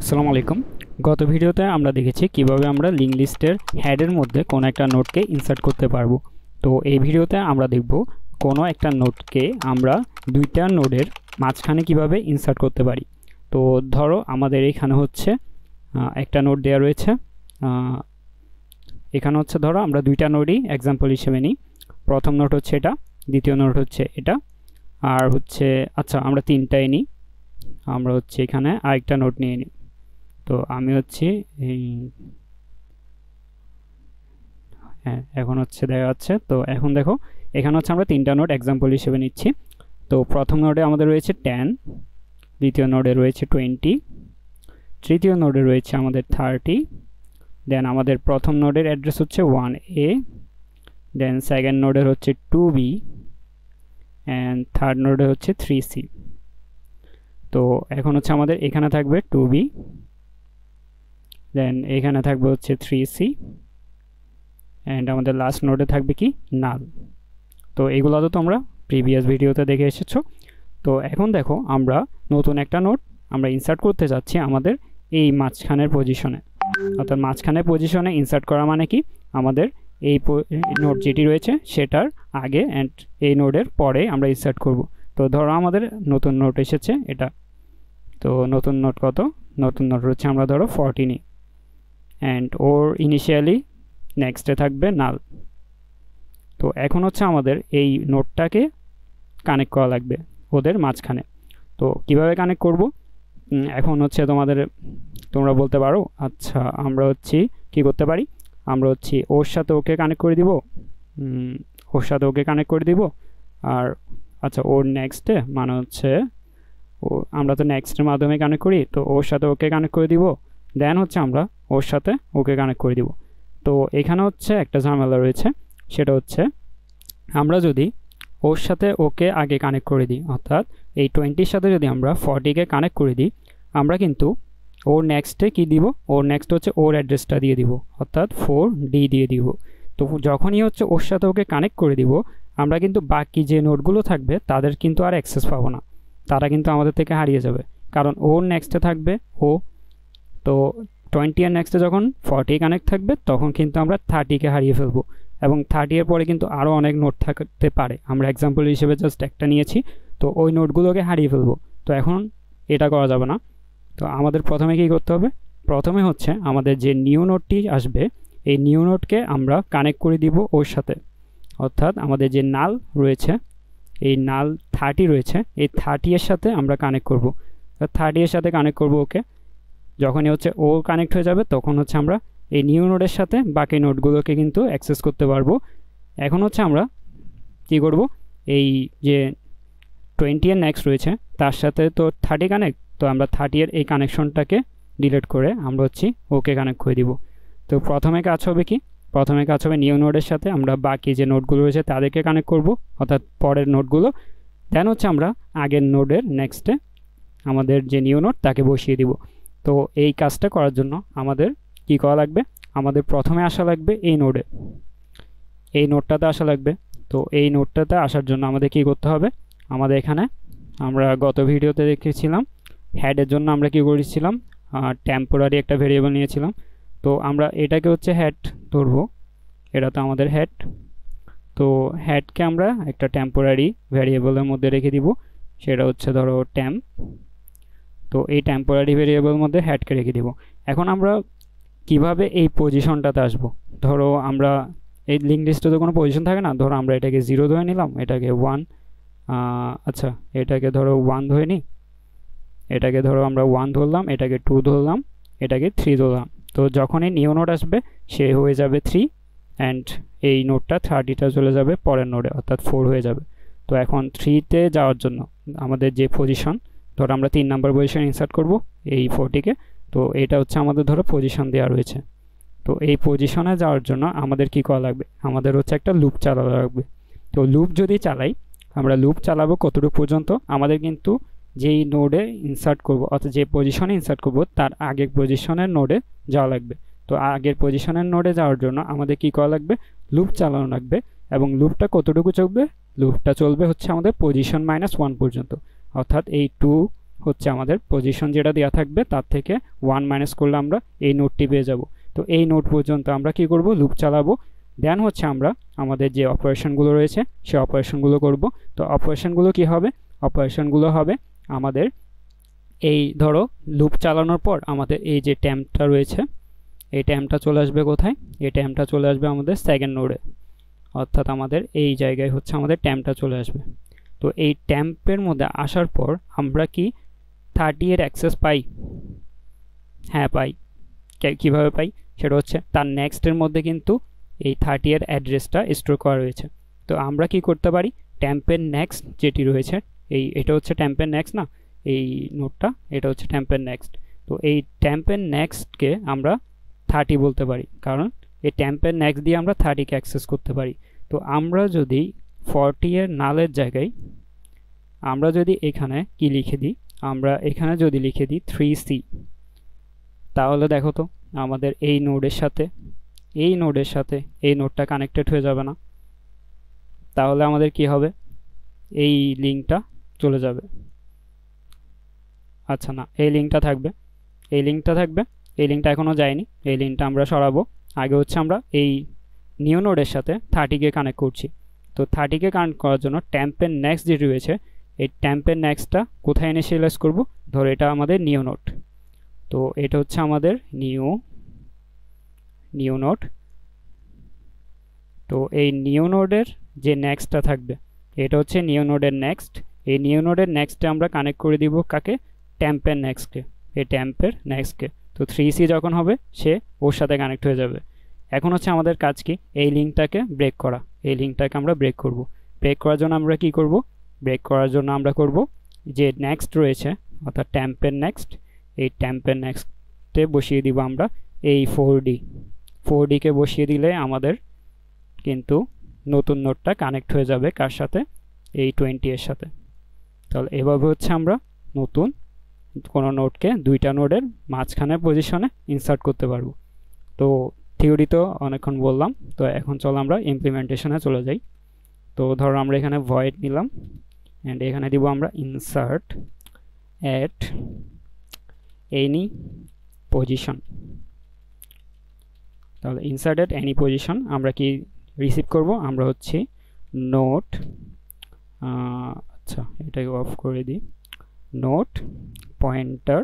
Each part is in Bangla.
আসসালামু আলাইকুম। গত ভিডিওতে আমরা দেখেছি কিভাবে আমরা লিঙ্ক লিস্টের হেডের মধ্যে কোনো একটা নোটকে ইনসার্ট করতে পারবো। তো এই ভিডিওতে আমরা দেখব কোনো একটা নোটকে আমরা দুইটা নোডের মাঝখানে কিভাবে ইনসার্ট করতে পারি। তো ধরো আমাদের এখানে হচ্ছে একটা নোট দেওয়া রয়েছে, এখানে হচ্ছে ধরো আমরা দুইটা নোডই এক্সাম্পল হিসেবে নিই। প্রথম নোট হচ্ছে এটা, দ্বিতীয় নোট হচ্ছে এটা, আর হচ্ছে আচ্ছা আমরা তিনটাই নিই। আমরা হচ্ছে এখানে আরেকটা নোট নিয়ে নিই। তো আমি হচ্ছে হ্যাঁ এখন হচ্ছে দেখা যাচ্ছে। তো এখন দেখো এখানে হচ্ছে আমরা তিনটা নোট এক্সাম্পল হিসেবে নিচ্ছি। তো প্রথম নোডে আমাদের রয়েছে 10, দ্বিতীয় নোডে রয়েছে 20, তৃতীয় নোডে রয়েছে আমাদের 30, দেন আমাদের প্রথম নোডের অ্যাড্রেস হচ্ছে 1A, দেন সেকেন্ড নোডের হচ্ছে 2B, অ্যান্ড থার্ড নোডে হচ্ছে 3C। তো এখন হচ্ছে আমাদের এখানে থাকবে 2B, দেন এখানে থাকবে হচ্ছে 3C, অ্যান্ড আমাদের লাস্ট নোডে থাকবে কি নাল। তো এগুলো তো তোমরা প্রিভিয়াস ভিডিওতে দেখে এসেছো। তো এখন দেখো আমরা নতুন একটা নোট আমরা ইনসার্ট করতে যাচ্ছি আমাদের এই মাঝখানের পজিশনে। অর্থাৎ মাঝখানের পজিশনে ইনসার্ট করা মানে কি, আমাদের এই নোট যেটি রয়েছে সেটার আগে অ্যান্ড এই নোডের পরে আমরা ইনসার্ট করব। তো ধরো আমাদের নতুন নোট এসেছে এটা। তো নতুন নোট কত, নতুন নোট হচ্ছে আমরা ধরো 40 নিই, অ্যান্ড ওর ইনিশিয়ালি নেক্সটে থাকবে নাল। তো এখন হচ্ছে আমাদের এই নোটটাকে কানেক্ট করা লাগবে ওদের মাঝখানে। তো কিভাবে কানেক্ট করব, এখন হচ্ছে তোমরা বলতে পারো আচ্ছা আমরা হচ্ছে কি করতে পারি, আমরা হচ্ছে ওর সাথে ওকে কানেক্ট করে দিব, ওর সাথে ওকে কানেক্ট করে দিব। আর আচ্ছা ওর নেক্সটে মানে হচ্ছে ও আমরা তো নেক্সটের মাধ্যমে কানেক্ট করি, তো ওর সাথে ওকে কানেক্ট করে দিব, দেন হচ্ছে আমরা ওর সাথে ওকে কানেক্ট করে দিব। তো এখানে হচ্ছে একটা ঝামেলা রয়েছে, সেটা হচ্ছে আমরা যদি ওর সাথে ওকে আগে কানেক্ট করে দিই, অর্থাৎ এই 20-র সাথে যদি আমরা 40-কে কানেক্ট করে দিই, আমরা কিন্তু ওর নেক্সটে কি দিব, ওর নেক্সট হচ্ছে ওর অ্যাড্রেসটা দিয়ে দিব, অর্থাৎ 4D দিয়ে দিব। তো যখনই হচ্ছে ওর সাথে ওকে কানেক্ট করে দিব, আমরা কিন্তু বাকি যে নোটগুলো থাকবে তাদের কিন্তু আর অ্যাক্সেস পাবো না, তারা কিন্তু আমাদের থেকে হারিয়ে যাবে। কারণ ওর নেক্সটে থাকবে ও, তো 20 এর নেক্সটে যখন 40 কানেক্ট থাকবে তখন কিন্তু আমরা 30-কে হারিয়ে ফেলবো, এবং 30 এর পরে কিন্তু আরও অনেক নোট থাকতে পারে। আমরা এক্সাম্পল হিসেবে জাস্ট একটা নিয়েছি, তো ওই নোটগুলোকে হারিয়ে ফেলবো। তো এখন এটা করা যাবে না। তো আমাদের প্রথমে কী করতে হবে, প্রথমে হচ্ছে আমাদের যে নিউ নোটটি আসবে এই নিউ নোটকে আমরা কানেক্ট করে দিব ওর সাথে। অর্থাৎ আমাদের যে নাল রয়েছে, এই নাল 30 রয়েছে, এই 30 এর সাথে আমরা কানেক্ট করব। 30 এর সাথে কানেক্ট করব ওকে। যখনই হচ্ছে ও কানেক্ট হয়ে যাবে তখন হচ্ছে আমরা এই নিউ নোডের সাথে বাকি নোটগুলোকে কিন্তু অ্যাক্সেস করতে পারবো। এখন হচ্ছে আমরা কি করব, এই যে 20 এর নেক্সট রয়েছে তার সাথে তো 30 কানেক্ট, তো আমরা 30 এর এই কানেকশনটাকে ডিলিট করে আমরা হচ্ছে ওকে কানেক্ট করে দিব। তো প্রথমে কাজ হবে কি, প্রথমে কাজ হবে নিউ নোডের সাথে আমরা বাকি যে নোটগুলো রয়েছে তাদেরকে কানেক্ট করব, অর্থাৎ পরের নোটগুলো। দেন হচ্ছে আমরা আগের নোডের নেক্সটে আমাদের যে নিউ নোট তাকে বসিয়ে দিব। তো এই কাজটা করার জন্য আমাদের কি করা লাগবে, আমাদের প্রথমে আসা লাগবে এই নোডে, এই নোটটাতে আসা লাগবে। তো এই নোটটাতে আসার জন্য আমাদের কি করতে হবে, আমাদের এখানে আমরা গত ভিডিওতে দেখেছিলাম হেডের জন্য আমরা কি করেছিলাম, টেম্পোরারি একটা ভেরিয়েবল নিয়েছিলাম। তো আমরা এটাকে হচ্ছে হেড ধরবো, এটা তো আমাদের হেড। তো হেডকে আমরা একটা টেম্পোরারি ভেরিয়েবলের মধ্যে রেখে দিব, সেটা হচ্ছে ধরো টেম্প। তো এই টেম্পোরারি ভেরিয়েবলের মধ্যে হেডকে রেখে দিব। এখন আমরা কিভাবে এই পজিশনটাতে আসবো, ধরো আমরা এই লিঙ্ক লিস্টে তো কোনো পজিশন থাকে না, ধরো আমরা এটাকে 0 ধরে নিলাম, এটাকে 1, আচ্ছা এটাকে ধরো 1 ধরে নিই, এটাকে ধরো আমরা 1 ধরলাম, এটাকে 2 ধরলাম, এটাকে 3 ধরলাম। তো যখনই নিউ নোট আসবে সে হয়ে যাবে 3, অ্যান্ড এই নোটটা 30টা চলে যাবে পরের নোডে, অর্থাৎ 4 হয়ে যাবে। তো এখন 3-তে যাওয়ার জন্য আমাদের যে পজিশন, ধরো আমরা 3 নাম্বার পজিশন ইনসার্ট করব এই 40-কে। তো এটা হচ্ছে আমাদের ধরো পজিশন দেওয়া রয়েছে। তো এই পজিশনে যাওয়ার জন্য আমাদের কি করা লাগবে, আমাদের হচ্ছে একটা লুপ চালানো লাগবে। তো লুপ যদি চালাই, আমরা লুপ চালাবো কতটুকু পর্যন্ত, আমাদের কিন্তু যেই নোডে ইনসার্ট করব অর্থাৎ যে পজিশনে ইনসার্ট করব তার আগের পজিশনের নোডে যাওয়া লাগবে। তো আগের পজিশনের নোডে যাওয়ার জন্য আমাদের কি করা লাগবে, লুপ চালানো লাগবে। এবং লুপটা কতটুকু চলবে, লুপটা চলবে হচ্ছে আমাদের পজিশন -1 পর্যন্ত, অর্থাৎ এই 2 হচ্ছে আমাদের পজিশন যেটা দেওয়া থাকবে তার থেকে 1 মাইনাস করলে আমরা এই নোডটি পেয়ে যাব। তো এই নোড পর্যন্ত আমরা কি করব, লুপ চালাবো। দেন হচ্ছে আমরা আমাদের যে অপারেশনগুলো রয়েছে সেই অপারেশনগুলো করব। তো অপারেশনগুলো কি হবে, অপারেশনগুলো হবে আমাদের এই ধরো লুপ চালানোর পর আমাদের এই যে ট্যাম্পটা রয়েছে এই ট্যাম্পটা চলে আসবে কোথায়, এই ট্যাম্পটা চলে আসবে আমাদের সেকেন্ড নোডে, অর্থাৎ আমাদের এই জায়গায় হচ্ছে আমাদের ট্যাম্পটা চলে আসবে। তো এই ট্যাম্পের মধ্যে আসার পর আমরা কি 30 এর অ্যাক্সেস পাই? হ্যাঁ পাই। কিভাবে পাই সেটা হচ্ছে তার নেক্সটের মধ্যে কিন্তু এই 30 এর অ্যাড্রেসটা স্টোর করা রয়েছে। তো আমরা কি করতে পারি, ট্যাম্পের নেক্সট যেটি রয়েছে এটা হচ্ছে ট্যাম্পের নেক্সট না, এই নোটটা এটা হচ্ছে ট্যাম্পের নেক্সট। তো এই ট্যাম্পের নেক্সটকে আমরা 30 বলতে পারি, কারণ এই ট্যাম্পের নেক্সট দিয়ে আমরা 30কে অ্যাক্সেস করতে পারি। তো আমরা যদি 40 এর নালের জায়গায় আমরা যদি এখানে কি লিখে দিই, আমরা এখানে যদি লিখে দিই 3C, তাহলে দেখো তো আমাদের এই নোডের সাথে এই নোডটা কানেক্টেড হয়ে যাবে না? তাহলে আমাদের কি হবে, এই লিঙ্কটা চলে যাবে। আচ্ছা না, এই লিঙ্কটা থাকবে, এই লিঙ্কটা এখনও যায়নি, এই লিঙ্কটা আমরা সরাবো। আগে হচ্ছে আমরা এই নিউ নোডের সাথে 30কে কানেক্ট করছি। তো 30কে কানেক্ট করার জন্য ট্যাম্পের নেক্সট যেটি রয়েছে এই ট্যাম্পের নেক্সটটা কোথায় ইনিশিয়ালাইজ করব, ধরো এটা আমাদের নিউ নোড। তো এটা হচ্ছে আমাদের নিউ নোড। তো এই নিউ নোডের যে নেক্সটটা থাকবে এটা হচ্ছে নিউ নোডের নেক্সট। এই নিউ নোডের নেক্সটে আমরা কানেক্ট করে দিব কাকে, ট্যাম্পের নেক্সটকে, এই ট্যাম্পের নেক্সটকে। তো 3C যখন হবে সে ওর সাথে কানেক্ট হয়ে যাবে। এখন হচ্ছে আমাদের কাজ কি, এই লিঙ্কটাকে ব্রেক করা। এই লিঙ্কটাকে আমরা ব্রেক করব। ব্রেক করার জন্য আমরা কি করব, ব্রেক করার জন্য আমরা করব যে নেক্সট রয়েছে অর্থাৎ ট্যাম্পের নেক্সট, এই ট্যাম্পের নেক্সটে বসিয়ে দিব আমরা এই 4D কে বসিয়ে দিলে আমাদের কিন্তু নতুন নোডটা কানেক্ট হয়ে যাবে কার সাথে, এই 20 এর সাথে। তাহলে এভাবে হচ্ছে আমরা নতুন কোনো নোডকে দুইটা নোডের মাঝখানে পজিশনে ইনসার্ট করতে পারবো। তো থিওরি তো অনেকক্ষণ বললাম, তো এখন চলো আমরা ইমপ্লিমেন্টেশনে চলে যাই। তো ধরো আমরা এখানে ভয়েড নিলাম অ্যান্ড এখানে দিব আমরা ইনসার্ট অ্যাট এনি পজিশন। তাহলে ইনসার্ট অ্যাট এনি পজিশন আমরা কি রিসিভ করব, আমরা হচ্ছে নোট, আচ্ছা এটাকে অফ করে দিই, নোট পয়েন্টার,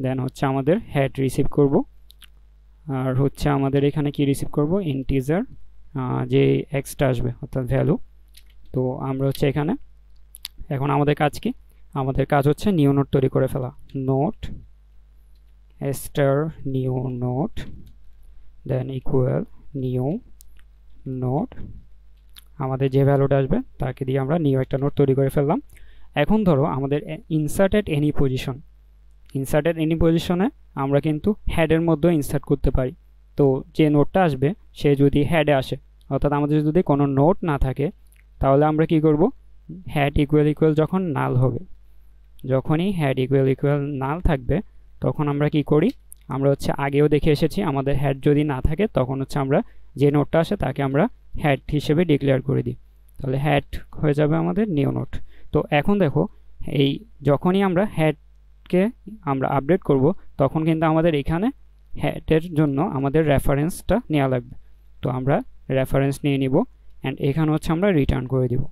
দেন হচ্ছে আমাদের হেড রিসিভ করব, আর হচ্ছে আমাদের এখানে কি রিসিভ করব, ইন্টিজার যে এক্সটা আসবে অর্থাৎ ভ্যালু। তো আমরা হচ্ছে এখানে এখন আমাদের কাজ কি, আমাদের কাজ হচ্ছে নিউ নোট তৈরি করে ফেলা। Note star new note than equal new note, আমাদের যে ভ্যালুটা আসবে তাকে দিয়ে আমরা নিউ একটা নোট তৈরি করে ফেললাম। এখন ধরো আমাদের insert at any position, insert at any পজিশনে আমরা কিন্তু হেডের মধ্যেও ইনসার্ট করতে পারি। তো যে নোটটা আসবে সে যদি হেডে আসে, অর্থাৎ আমাদের যদি কোনো নোট না থাকে তাহলে আমরা কি করব, হেড ইকুয়াল যখন নাল হবে, যখনই হেড ইকুয়াল নাল থাকবে তখন আমরা কি করি, আমরা হচ্ছে আগেও দেখে এসেছি আমাদের হেড যদি না থাকে তখন হচ্ছে আমরা যে নোটটা আসে তাকে আমরা হেড হিসেবে ডিক্লেয়ার করে দিই। তাহলে হেড হয়ে যাবে আমাদের নিউ নোট। তো এখন দেখো এই যখনই আমরা হেডকে আমরা আপডেট করব তখন কিন্তু আমাদের এখানে হেডের জন্য আমাদের রেফারেন্সটা নেওয়া লাগবে। তো আমরা রেফারেন্স নিয়ে নিব অ্যান্ড এখানে হচ্ছে আমরা রিটার্ন করে দিব।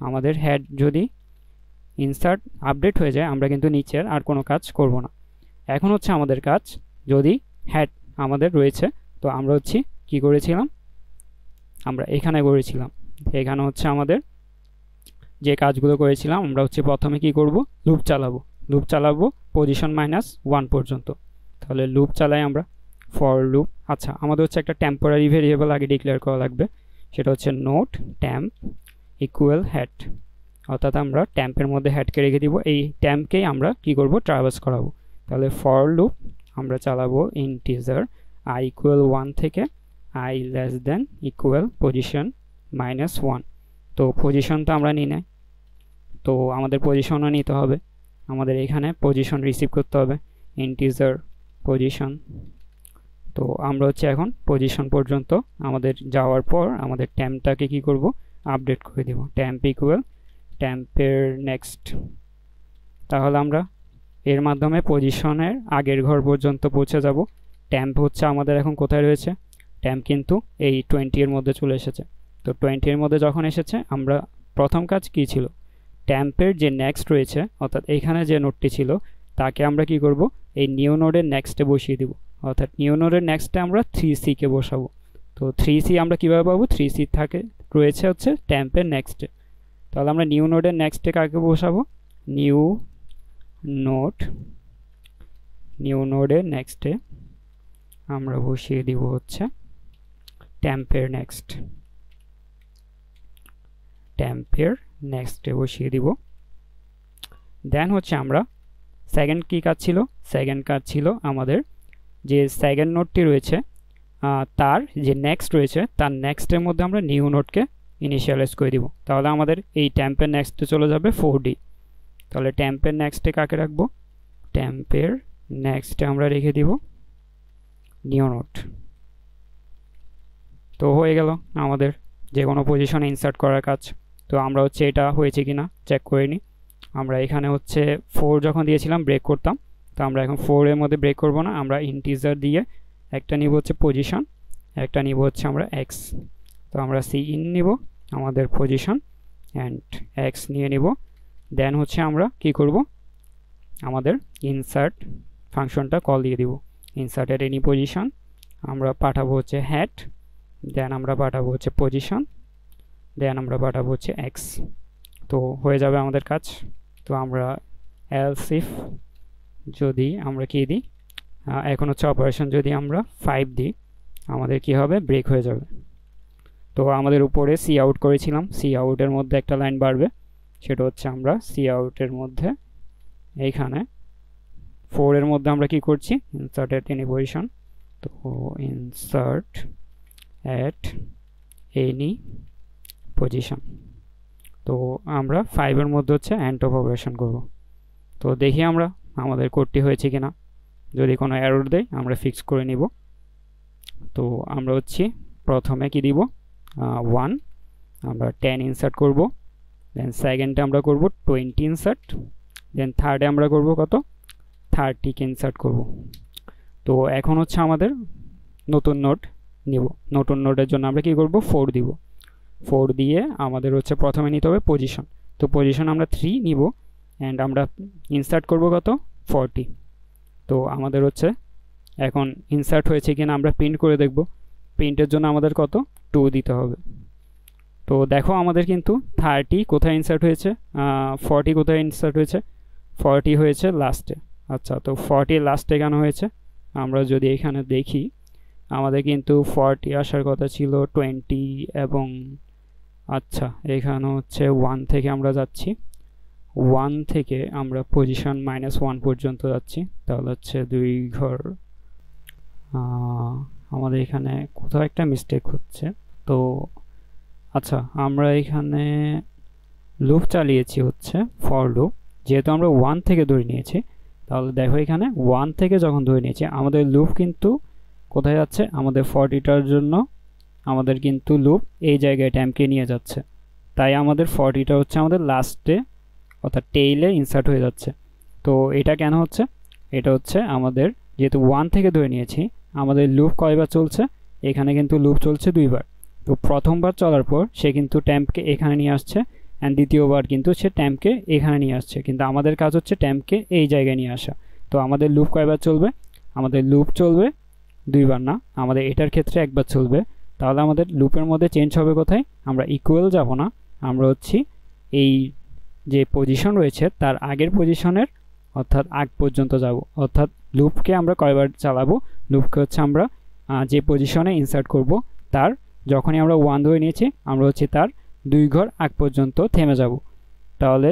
আমাদের হেড যদি ইনসার্ট আপডেট হয়ে যায় আমরা কিন্তু নিচের আর কোনো কাজ করব না। এখন হচ্ছে আমাদের কাজ, যদি হেড আমাদের রয়েছে তো আমরা হচ্ছে কি করেছিলাম, আমরা এখানে করেছিলাম, এখানে হচ্ছে আমাদের যে কাজগুলো করেছিলাম আমরা হচ্ছে প্রথমে কি করব, লুপ চালাবো পজিশন -1 পর্যন্ত। তাহলে লুপ চালাই আমরা, ফর লুপ। আচ্ছা আমাদের হচ্ছে একটা টেম্পোরারি ভেরিয়েবল আগে ডিক্লেয়ার করা লাগবে, সেটা হচ্ছে নোট ট্যাম্প ইকুয়াল হেড, অর্থাৎ আমরা ট্যাম্পের মধ্যে হেডকে রেখে দিব, এই ট্যাম্পকেই আমরা কি করব, ট্রাভার্স করাবো। তাহলে ফর লুপ আমরা চালাবো ইন্টিজার i ইকুয়াল 1 থেকে i less than equal position -1। তো পজিশন তো আমরা নিই নাই, তো আমাদের পজিশনও নিতে হবে, আমাদের এখানে পজিশন রিসিভ করতে হবে, ইন্টিজার পজিশন। তো আমরা হচ্ছে এখন পজিশন পর্যন্ত আমাদের যাওয়ার পর আমাদের ট্যাম্পটাকে কি করব, আপডেট করে দেব, ট্যাম্প ইকুয়াল ট্যাম্পের নেক্সট। তাহলে আমরা এর মাধ্যমে পজিশনের আগের ঘর পর্যন্ত পৌঁছে যাব। ট্যাম্প হচ্ছে আমাদের এখন কোথায় রয়েছে, ট্যাম্প কিন্তু এই 20 এর মধ্যে চলে এসেছে। তো 20 এর মধ্যে যখন এসেছে, আমরা প্রথম কাজ কি ছিল, ট্যাম্পের যে নেক্সট রয়েছে অর্থাৎ এখানে যে নোডটি ছিল তাকে আমরা কি করব, এই নিউ নোডের নেক্সটে বসিয়ে দিব। অর্থাৎ নিউ নোডের নেক্সটে আমরা 3C কে বসাবো। তো 3C আমরা কিভাবে পাবো, 3C থাকে রয়েছে হচ্ছে ট্যাম্পের নেক্সটে। তাহলে আমরা নিউ নোডের নেক্সটে কাকে বসাবো, নিউ নোডের নেক্সটে আমরা বসিয়ে দিব হচ্ছে ট্যাম্পের নেক্সটে বসিয়ে দিব। দেন হচ্ছে আমরা সেকেন্ড কি কাজ ছিল, সেকেন্ড কাজ ছিল আমাদের যে সেকেন্ড নোডটি রয়েছে তার যে নেক্সট রয়েছে তার নেক্সটের মধ্যে আমরা নিউ নোডকে ইনিশিয়ালাইজ করে দিব। তাহলে আমাদের এই ট্যাম্পের নেক্সটে চলে যাবে 4D। তাহলে ট্যাম্পের নেক্সটে কাকে রাখবো, ট্যাম্পের নেক্সটে আমরা রেখে দিব নিউ নোড। তো হয়ে গেল আমাদের যে কোনো পজিশনে ইনসার্ট করার কাজ। তো আমরা হচ্ছে এটা হয়েছে কিনা চেক করে নিই। আমরা এখানে হচ্ছে 4 যখন দিয়েছিলাম ব্রেক করতাম, তো আমরা এখন 4 এর মধ্যে ব্রেক করব না, আমরা ইন্টিজার দিয়ে একটা নিব হচ্ছে পজিশন, একটা নিব হচ্ছে আমরা এক্স। তো আমরা সি ইন নিব আমাদের পজিশন অ্যান্ড এক্স নিয়ে নিব। দেন হচ্ছে আমরা কি করব, আমাদের ইনসার্ট ফাংশনটা কল দিয়ে দিব। ইনসার্টের এনি পজিশন আমরা পাঠাবো হচ্ছে হ্যাট, দেন আমরা পাঠাবো হচ্ছে পজিশন, দেন আমরা পাঠাবো হচ্ছে এক্স। তো হয়ে যাবে আমাদের কাজ। তো আমরা এলস ইফ যদি আমরা কি দিই, এখন হচ্ছে অপারেশন যদি আমরা 5 দিই, আমাদের কি হবে, ব্রেক হয়ে যাবে। তো আমাদের উপরে সি আউট করেছিলাম, সি আউটের মধ্যে একটা লাইন বাড়বে, সেটা হচ্ছে আমরা সি আউটের মধ্যে এইখানে 4 এর মধ্যে আমরা কি করছি, ইনসার্ট এট এনি পজিশন। তো ইনসার্ট এট এনি পজিশন। তো আমরা 5 এর মধ্যে হচ্ছে অ্যান্ড অফ অপারেশন করব। তো দেখি আমরা আমাদের কোডটি হয়েছে কিনা, যদি কোনো এরর দেয় আমরা ফিক্স করে নিব। তো আমরা হচ্ছে প্রথমে কি দিব, 1 আমরা 10 ইনসার্ট করব, দেন সেকেন্ডে আমরা করব 20 ইনসার্ট, দেন থার্ডে আমরা করব কত, 30 কে ইনসার্ট করব। তো এখন হচ্ছে আমাদের নতুন নোড নিব, নতুন নোডের জন্য আমরা কি করব, 4 দিব। 4 দিয়ে আমাদের হচ্ছে প্রথমে নিতে হবে পজিশন। তো পজিশন আমরা 3 নিব অ্যান্ড আমরা ইনসার্ট করব কত, 40। তো আমাদের হচ্ছে এখন ইনসার্ট হয়েছে কিনা আমরা প্রিন্ট করে দেখব। প্রিন্টের জন্য আমাদের কত, 2 দিতে হবে। তো দেখো আমাদের কিন্তু 30 কোথায় ইনসার্ট হয়েছে, 40 কোথায় ইনসার্ট হয়েছে, 40 হয়েছে লাস্টে। আচ্ছা, তো 40 লাস্টে কেন হয়েছে, আমরা যদি এখানে দেখি আমাদের কিন্তু 40 আসার কথা ছিল 20 এবং আচ্ছা এখানে হচ্ছে 1 থেকে আমরা যাচ্ছি, 1 থেকে আমরা পজিশন -1 পর্যন্ত যাচ্ছি, তাহলে হচ্ছে 2 ঘর। আমাদের এখানে কোথাও একটা মিস্টেক হচ্ছে। তো আচ্ছা, আমরা এখানে লুপ চালিয়েছি হচ্ছে ফর লুপ, যেহেতু আমরা 1 থেকে ধরে নিয়েছি, তাহলে দেখো এখানে 1 থেকে যখন ধরে নিয়েছি আমাদের লুপ কিন্তু কোথায় যাচ্ছে, আমাদের 40টার জন্য আমাদের কিন্তু লুপ এই জায়গায় ট্যাম্পকে নিয়ে যাচ্ছে, তাই আমাদের 40টা হচ্ছে আমাদের লাস্টে অর্থাৎ টেইলে ইনসার্ট হয়ে যাচ্ছে। তো এটা কেন হচ্ছে, এটা হচ্ছে আমাদের যেহেতু 1 থেকে ধরে নিয়েছি, আমাদের লুপ কয়বার চলছে, এখানে কিন্তু লুপ চলছে 2 বার। তো প্রথমবার চলার পর সে কিন্তু ট্যাম্পকে এখানে নিয়ে আসছে অ্যান্ড দ্বিতীয়বার কিন্তু সে ট্যাম্পকে এখানে নিয়ে আসছে, কিন্তু আমাদের কাজ হচ্ছে ট্যাম্পকে এই জায়গায় নিয়ে আসা। তো আমাদের লুপ কয়বার চলবে, আমাদের লুপ চলবে 2 বার না, আমাদের এটার ক্ষেত্রে 1 বার চলবে। তাহলে আমাদের লুপের মধ্যে চেঞ্জ হবে কোথায়, আমরা ইকুয়াল যাব না, আমরা হচ্ছি এই যে পজিশন রয়েছে তার আগের পজিশনের অর্থাৎ আগ পর্যন্ত যাব। অর্থাৎ লুপকে আমরা কয়বার চালাবো, লুপকে হচ্ছে আমরা যে পজিশনে ইনসার্ট করব তার যখনই আমরা 1 ধরে নিয়েছি আমরা হচ্ছে তার 2 ঘর আগ পর্যন্ত থেমে যাব। তাহলে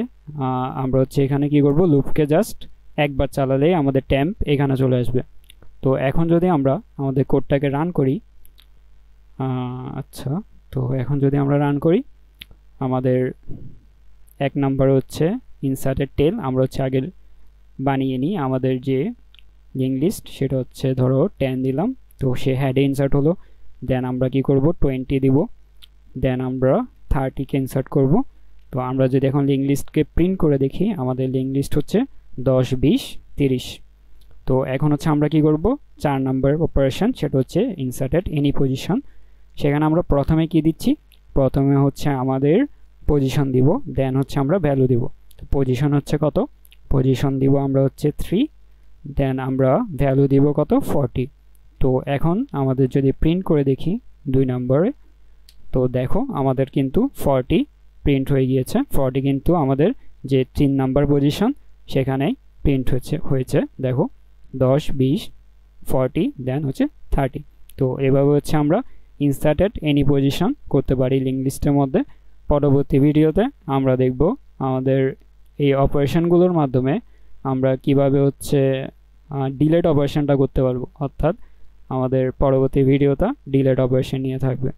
আমরা হচ্ছে এখানে কি করব, লুপকে জাস্ট একবার চালালেই আমাদের ট্যাম্প এখানে চলে আসবে। তো এখন যদি আমরা আমাদের কোডটাকে রান করি, আচ্ছা তো এখন যদি আমরা রান করি, আমাদের 1 নাম্বার হচ্ছে ইনসার্টের টেল আমরা হচ্ছে আগে বানিয়ে নিই। আমাদের যে লিঙ্ক লিস্ট সেটা হচ্ছে ধরো 10 দিলাম, তো সে হেডে ইনসার্ট হলো। দেন আমরা কি করব, 20 দিব, দেন আমরা 30 কে ইনসার্ট করব। তো আমরা যদি এখন লিঙ্ক লিস্টকে প্রিন্ট করে দেখি, আমাদের লিঙ্ক লিস্ট হচ্ছে 10 20 30। তো এখন হচ্ছে আমরা কি করব, 4 নাম্বার অপারেশন, সেটা হচ্ছে ইনসার্ট এট এনি পজিশন। সেখানে আমরা প্রথমে কি দিচ্ছি, প্রথমে হচ্ছে আমাদের পজিশন দিব, দেন হচ্ছে আমরা ভ্যালু দিব। তো পজিশন হচ্ছে কত, পজিশন দিব আমরা হচ্ছে 3, দেন আমরা ভ্যালু দিব কত 40। তো এখন আমাদের যদি প্রিন্ট করে দেখি 2 নম্বরে, তো দেখো আমাদের কিন্তু 40 প্রিন্ট হয়ে গিয়েছে। 40 কিন্তু আমাদের যে 3 নাম্বার পজিশন সেখানেই প্রিন্ট হয়েছে দেখো 10 20 40 দেন হচ্ছে 30। তো এভাবে হচ্ছে আমরা ইনসার্ট এট এনি পজিশন করতে পারি লিঙ্ক লিস্টের মধ্যে। পরবর্তী ভিডিওতে আমরা দেখব আমাদের এই অপারেশনগুলোর মাধ্যমে আমরা কিভাবে হচ্ছে ডিলেট অপারেশনটা করতে পারবো, অর্থাৎ আমাদের পরবর্তী ভিডিওটা ডিলেট অপারেশন নিয়ে থাকবে।